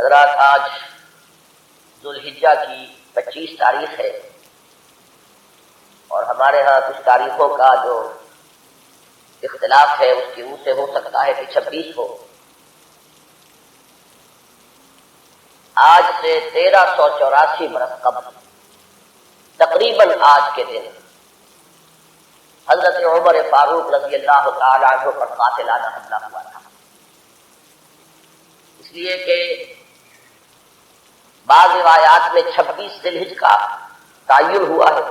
حضرات، آج ذوالحجہ کی 25 تاریخ ہے اور ہمارے ہاں کچھ تاریخوں کا جو اختلاف ہے اس کی روح سے ہو سکتا ہے کہ 26 ہو۔ آج سے 1384 برس قبل تقریباً آج کے دن حضرت عمر فاروق رضی اللہ تعالی عنہ پر قاتلانہ حملہ ہوا تھا، اس لیے کہ بعض روایات میں 26 ذی الحجہ کا تعین ہوا ہے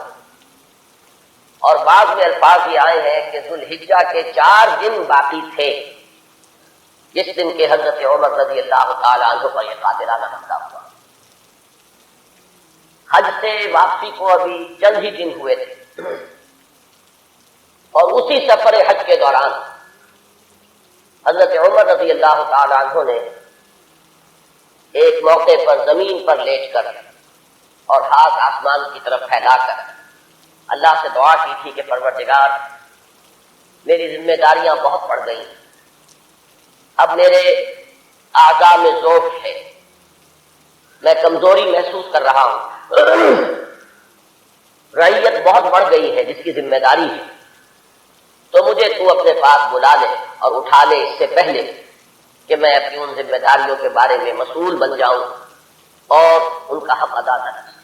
اور بعض میں الفاظ یہ آئے ہیں کہ ذوالحجہ کے 4 دن باقی تھے جس دن کے حضرت عمر رضی اللہ تعالی عنہ پر یہ قاتلانہ حملہ ہوا۔ حج سے واپسی کو ابھی چند ہی دن ہوئے تھے اور اسی سفر حج کے دوران حضرت عمر رضی اللہ تعالی عنہ نے ایک موقع پر زمین پر لیٹ کر اور ہاتھ آسمان کی طرف پھیلا کر اللہ سے دعا کی تھی کہ پروردگار، میری ذمہ داریاں بہت بڑھ گئی، اب میرے اعضاء میں ضعف ہے، میں کمزوری محسوس کر رہا ہوں، رعیت بہت بڑھ گئی ہے جس کی ذمہ داری ہے، تو مجھے تو اپنے پاس بلا لے اور اٹھا لے اس سے پہلے کہ میں اپنی ان ذمہ داریوں کے بارے میں مسئول بن جاؤں اور ان کا حق ادا نہ کر سکوں۔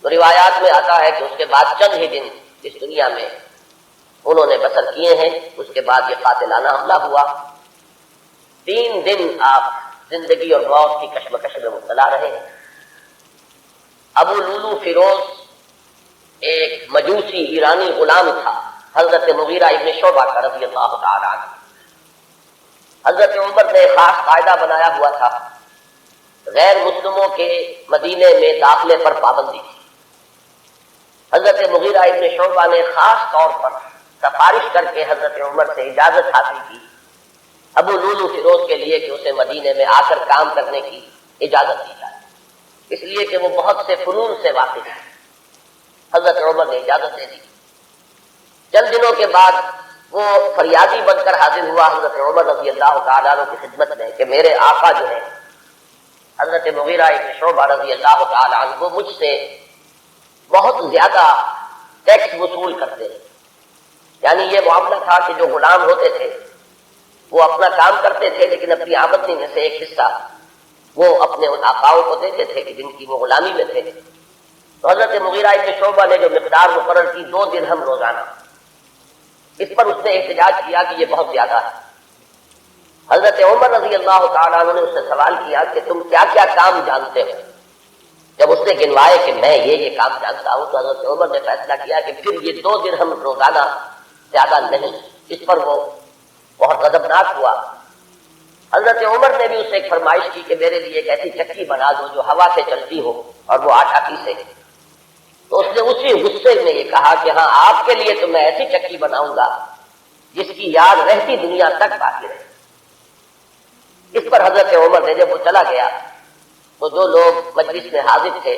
تو روایات میں آتا ہے کہ اس کے بعد چند ہی دن اس دنیا میں انہوں نے بسر کیے ہیں، اس کے بعد یہ قاتلانہ حملہ ہوا۔ 3 دن آپ زندگی اور موت کی کشمکش میں مبتلا رہے ہیں۔ ابو لولو فیروز ایک مجوسی ایرانی غلام تھا، حضرت مغیرہ ابن شعبہ کا رضی اللہ تعالی عنہ۔ حضرت عمر نے خاص قاعدہ بنایا ہوا تھا، غیر مسلموں کے مدینے میں داخلے پر پابندی تھی۔ حضرت مغیرہ ابن شعبہ نے خاص طور پر سفارش کر کے حضرت عمر سے اجازت حاصل کی ابو لولو فیروز کے لیے کہ اسے مدینے میں آ کر کام کرنے کی اجازت دی جائے، اس لیے کہ وہ بہت سے فنون سے واقف ہے۔ حضرت عمر نے اجازت دے دی۔ چند دنوں کے بعد وہ فریادی بن کر حاضر ہوا حضرت عمر رضی اللہ تعالیٰ عنہ کی خدمت میں کہ میرے آقا جو ہے حضرت مغیرہ ابن شعبہ رضی اللہ تعالیٰ عنہ وہ مجھ سے بہت زیادہ ٹیکس وصول کرتے ہیں، یعنی یہ معاملہ تھا کہ جو غلام ہوتے تھے وہ اپنا کام کرتے تھے لیکن اپنی آمدنی میں سے ایک حصہ وہ اپنے ان آقاؤں کو دیتے تھے کہ جن کی وہ غلامی میں تھے۔ تو حضرت مغیرہ ابن شعبہ نے جو مقدار مقرر کی 2 درہم روزانہ، اس پر اس نے احتجاج کیا کہ یہ بہت زیادہ ہے۔ حضرت عمر رضی اللہ تعالیٰ عنہ نے اس سے سوال کیا کہ تم کیا کیا کام جانتے ہو؟ جب اس نے گنوائے کہ میں یہ کام جانتا ہوں تو حضرت عمر نے فیصلہ کیا کہ پھر یہ 2 درہم روزانہ زیادہ نہیں۔ اس پر وہ بہت غضبناک ہوا۔ حضرت عمر نے بھی اس سے ایک فرمائش کی کہ میرے لیے ایک ایسی چکی بنا دو جو ہوا سے چلتی ہو اور وہ آٹا پیسے۔ تو اس نے اسی غصے میں یہ کہا کہ ہاں، آپ کے لیے تو میں ایسی چکی بناؤں گا جس کی یاد رہتی دنیا تک باقی رہے۔ اس پر حضرت عمر نے جب وہ چلا گیا تو جو لوگ مجلس میں حاضر تھے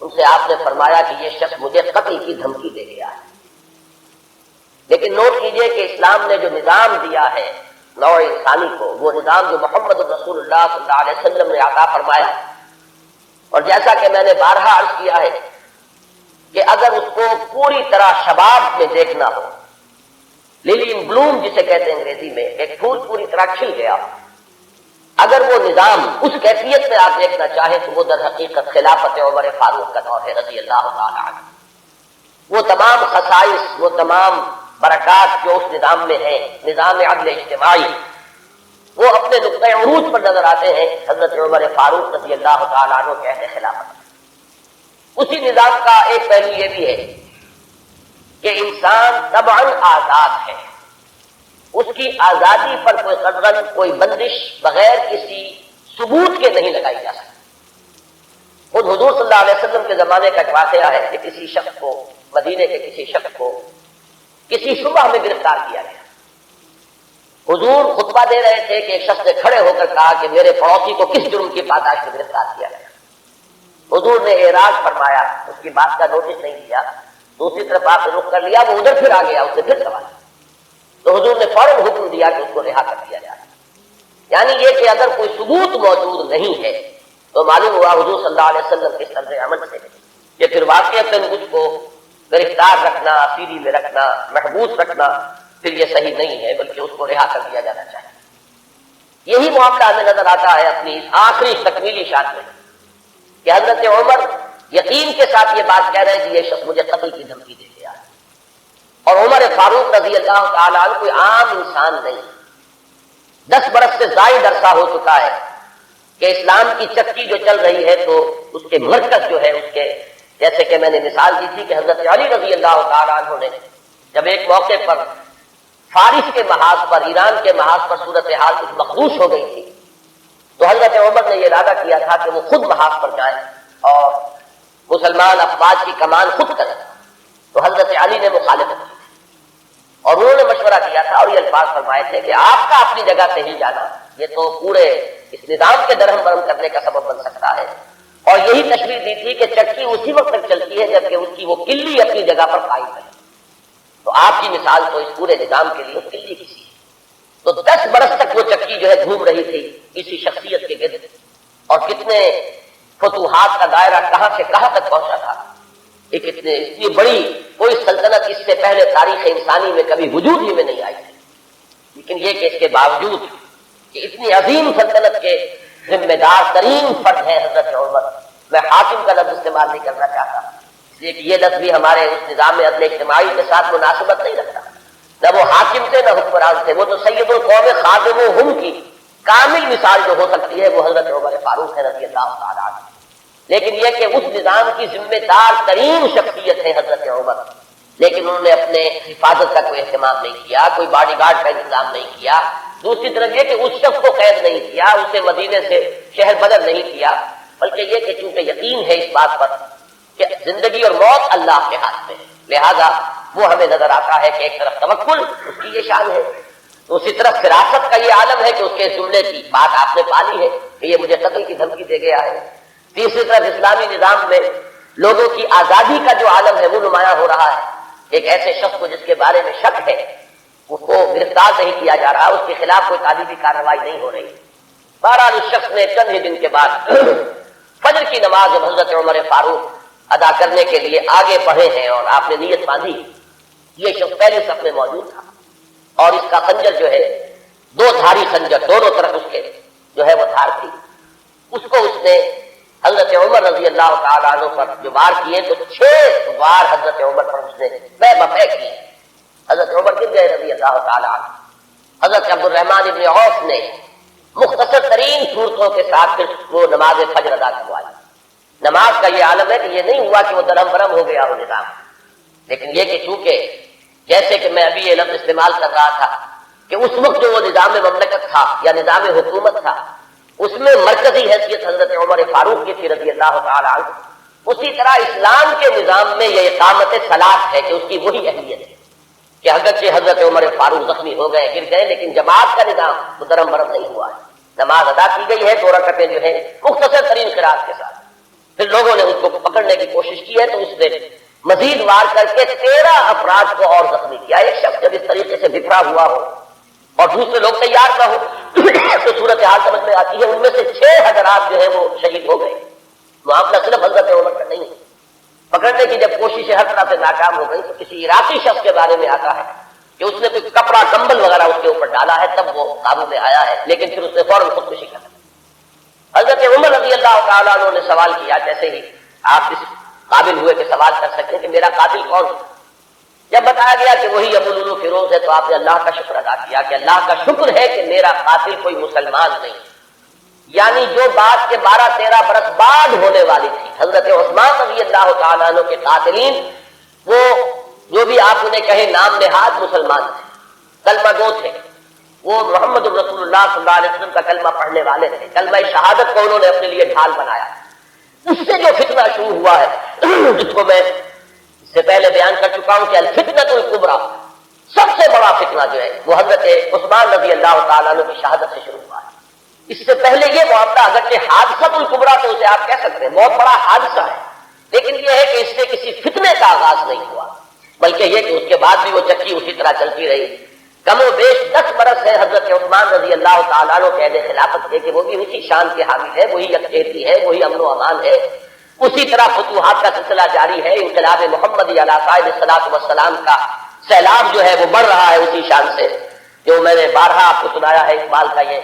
ان سے آپ نے فرمایا کہ یہ شخص مجھے قتل کی دھمکی دے گیا ہے۔ لیکن نوٹ کیجئے کہ اسلام نے جو نظام دیا ہے نوع انسانی کو، وہ نظام جو محمد رسول اللہ صلی اللہ علیہ وسلم نے عطا فرمایا، اور جیسا کہ میں نے بارہا عرض کیا ہے کہ اگر اس کو پوری طرح شباب میں دیکھنا ہو، للی ان بلوم جسے کہتے ہیں انگریزی میں، ایک پھول پوری طرح کھل گیا، اگر وہ نظام اس کیفیت میں آپ دیکھنا چاہیں تو وہ در حقیقت خلافت عمر فاروق کا دور ہے رضی اللہ تعالی عنہ۔ وہ تمام خصائص، وہ تمام برکات جو اس نظام میں ہیں، نظام عدل اجتماعی، وہ اپنے نقطۂ عروج پر نظر آتے ہیں حضرت عمر فاروق رضی اللہ تعالی عنہ کے عہد خلافت۔ اسی نظام کا ایک پہلو یہ بھی ہے کہ انسان طبعاً آزاد ہے، اس کی آزادی پر کوئی قدغن، کوئی بندش بغیر کسی ثبوت کے نہیں لگائی جا سکتی۔ خود حضور صلی اللہ علیہ وسلم کے زمانے کا ایک واقعہ ہے کہ کسی شخص کو، مدینے کے کسی شخص کو کسی شبہ میں گرفتار کیا گیا۔ حضور خطبہ دے رہے تھے کہ ایک شخص نے کھڑے ہو کر کہا کہ میرے پڑوسی کو کس جرم کی پاداش میں گرفتار کیا گیا۔ حضور نے اعراض فرمایا، اس کی بات کا نوٹس نہیں کیا، دوسری طرف آپ نے رخ کر لیا، وہ ادھر پھر آ گیا، اس سے پھر سوال۔ تو حضور نے فوراً حکم دیا کہ اس کو رہا کر دیا جائے۔ یعنی یہ کہ اگر کوئی ثبوت موجود نہیں ہے تو معلوم ہوا حضور صلی اللہ علیہ وسلم کے طرز عمل سے کہ پھر واقعتاً مجھ کو گرفتار رکھنا، اسیری میں رکھنا، محبوس رکھنا پھر یہ صحیح نہیں ہے، بلکہ اس کو رہا کر دیا جانا چاہیے۔ یہی معاملہ ہمیں نظر آتا ہے اپنی آخری تکمیلی شان میں کہ حضرت عمر یقین کے ساتھ یہ بات کہہ رہے ہیں کہ یہ شخص مجھے قتل کی دھمکی دے گیا ہے، اور عمر فاروق رضی اللہ تعالیٰ عنہ کوئی عام انسان نہیں، 10 برس سے زائد عرصہ ہو چکا ہے کہ اسلام کی چکی جو چل رہی ہے تو اس کے مرکز جو ہے اس کے، جیسے کہ میں نے مثال دی تھی کہ حضرت علی رضی اللہ تعالیٰ عنہ نے جب ایک موقع پر فارس کے محاذ پر، ایران کے محاذ پر صورتحال کچھ مخدوش ہو گئی تھی تو حضرت عمر نے یہ ارادہ کیا تھا کہ وہ خود محاذ پر جائیں اور مسلمان افواج کی کمان خود کریں، تو حضرت علی نے مخالفت کی اور انہوں نے مشورہ دیا تھا اور یہ الفاظ فرمائے تھے کہ آپ کا اپنی جگہ سے ہی جانا یہ تو پورے اس نظام کے درہم برہم کرنے کا سبب بن سکتا ہے، اور یہی تشریح دی تھی کہ چکی اسی وقت تک چلتی ہے جبکہ اس کی وہ کلی اپنی جگہ پر قائم ہے، تو آپ کی مثال تو اس پورے نظام کے لیے کلی کسی ہے۔ تو 10 برس تک وہ چکی جو ہے گھوم رہی تھی اسی شخصیت کے گرد، اور کتنے فتوحات کا دائرہ کہاں سے کہاں تک پہنچا تھا، ایک اتنی بڑی کوئی سلطنت اس سے پہلے تاریخ انسانی میں کبھی وجود ہی میں نہیں آئی تھی، لیکن یہ کہ اس کے باوجود کہ اتنی عظیم سلطنت کے ذمہ دار ترین فرد ہیں حضرت عمر، میں حاکم کا لفظ استعمال نہیں کرنا چاہتا اس لیے کہ یہ لفظ بھی ہمارے اس نظام عدل اجتماعی کے ساتھ مناسبت نہیں رکھتا، نہ وہ حاکم تھے نہ حکمران تھے، وہ تو سید القوم خادمہم کی کامل مثال جو ہو سکتی ہے وہ حضرت عمر فاروق ہے رضی اللہ تعالیٰ عنہ، لیکن یہ کہ اس نظام کی ذمہ دار ترین شخصیت ہے حضرت عمر، لیکن انہوں نے اپنے حفاظت کا کوئی اہتمام نہیں کیا، کوئی باڈی گارڈ کا انتظام نہیں کیا، دوسری طرف یہ کہ اس شخص کو قید نہیں کیا، اسے مدینے سے شہر بدر نہیں کیا، بلکہ یہ کہ چونکہ یقین ہے اس بات پر کہ زندگی اور موت اللہ کے ہاتھ میں ہے، لہذا وہ ہمیں نظر آتا ہے کہ ایک طرف توکل اس کی یہ شان ہے، دوسری طرف فراست کا یہ عالم ہے کہ اس کے جملے کی بات آپ نے پالی ہے کہ یہ مجھے قتل کی دھمکی دے گیا ہے، تیسری طرف اسلامی نظام میں لوگوں کی آزادی کا جو عالم ہے وہ نمایاں ہو رہا ہے، ایک ایسے شخص کو جس کے بارے میں شک ہے اس کو گرفتار نہیں کیا جا رہا، اس کے خلاف کوئی تعلیمی کارروائی نہیں ہو رہی، بہرحال اس شخص نے چند ہی دن کے بعد فجر کی نماز جب حضرت عمر فاروق ادا کرنے کے لیے آگے بڑھے ہیں اور آپ نے نیت باندھی، یہ شخص پہلی صف میں موجود تھا اور اس کا خنجر جو ہے 2 دھاری خنجر دونوں طرف اس کے جو ہے وہ دھار تھی، اس کو اس نے حضرت عمر رضی اللہ تعالیٰ عنہ پر جو وار کیے تو 6 وار حضرت عمر پر اس نے بے بفے کیے، حضرت عمر گر گئے رضی اللہ تعالیٰ عنہ۔ حضرت عبد الرحمن ابن عوف نے مختصر ترین صورتوں کے ساتھ پھر وہ نماز فجر ادا کروائی۔ نماز کا یہ عالم ہے کہ یہ نہیں ہوا کہ وہ درہم برہم ہو گیا ہو نظام، لیکن یہ کہ چونکہ جیسے کہ میں ابھی یہ لفظ استعمال کر رہا تھا کہ اس وقت جو وہ نظام مملکت تھا یا نظام حکومت تھا اس میں مرکزی حیثیت حضرت عمر فاروق کی تھی رضی اللہ تعالیٰ عنہ، اسی طرح اسلام کے نظام میں یہ اقامت صلاۃ ہے کہ اس کی وہی اہمیت ہے کہ اگرچہ حضرت عمر فاروق زخمی ہو گئے گر گئے لیکن جماعت کا نظام وہ درہم برہم نہیں ہوا ہے، نماز ادا کی گئی ہے 2 رکعتیں جو ہے مختصر ترین قرات کے ساتھ، پھر لوگوں نے اس کو پکڑنے کی کوشش کی ہے تو اس نے مزید وار کر کے 13 افراد کو اور زخمی کیا۔ ایک شخص جب اس طریقے سے بکھرا ہوا ہو اور دوسرے لوگ تیار نہ ہو تو صورتحال سمجھ میں آتی ہے، ان میں سے 6 حضرات جو ہے وہ شہید ہو گئے، معاملہ صرف حضرت عمر کا نہیں ہے، پکڑنے کی جب کوششیں ہر طرح سے ناکام ہو گئی تو کسی عراقی شخص کے بارے میں آتا ہے کہ اس نے کوئی کپڑا کمبل وغیرہ اس کے اوپر ڈالا ہے تب وہ قابو میں آیا ہے، لیکن پھر اس نے فوراً خودکشی کر لی۔ حضرت عمر رضی اللہ تعالیٰ عنہ نے سوال کیا، جیسے ہی آپ اس قابل ہوئے کہ سوال کر سکتے کہ میرا قاتل کون ہے، جب بتایا گیا کہ وہی ابو لولو فیروز ہے تو آپ نے اللہ کا شکر ادا کیا کہ اللہ کا شکر ہے کہ میرا قاتل کوئی مسلمان نہیں، یعنی جو بات کے 12-13 برس بعد ہونے والی تھی۔ حضرت عثمان رضی اللہ تعالیٰ عنہ کے قاتلین وہ جو بھی آپ انہیں کہیں نام نہاد مسلمان تھے، کلمہ گو تھے، وہ محمد رسول اللہ صلی اللہ علیہ وسلم کا کلمہ پڑھنے والے تھے، کلمہ شہادت کو انہوں نے اپنے لیے ڈھال بنایا۔ اس سے جو فتنہ شروع ہوا ہے جس کو میں اس سے پہلے بیان کر چکا ہوں کہ الفتنۃ الکبریٰ، سب سے بڑا فتنہ جو ہے وہ حضرت عثمان رضی اللہ تعالیٰ عنہ کی شہادت سے شروع ہوا ہے۔ اس سے پہلے یہ معاملہ اگرچہ حادثۃ الکبریٰ تو اسے آپ کہہ سکتے ہیں بہت بڑا حادثہ ہے، لیکن یہ ہے کہ اس سے کسی فتنے کا آغاز نہیں ہوا، بلکہ یہ کہ اس کے بعد بھی وہ چکی اسی طرح چلتی رہی، کم و بیش 10 برس ہے حضرت عثمان رضی اللہ تعالیٰ عنہ کے عہد خلافت کے کہ وہ بھی اسی شان کے حامل ہے، وہی یکجہتی ہے، وہی امن و امان ہے، اسی طرح فتوحات کا سلسلہ جاری ہے، انقلاب محمدی علی صاحب الصلاۃ والسلام کا سیلاب جو ہے وہ بڑھ رہا ہے اسی شان سے، جو میں نے بارہا آپ کو سنایا ہے اقبال کا یہ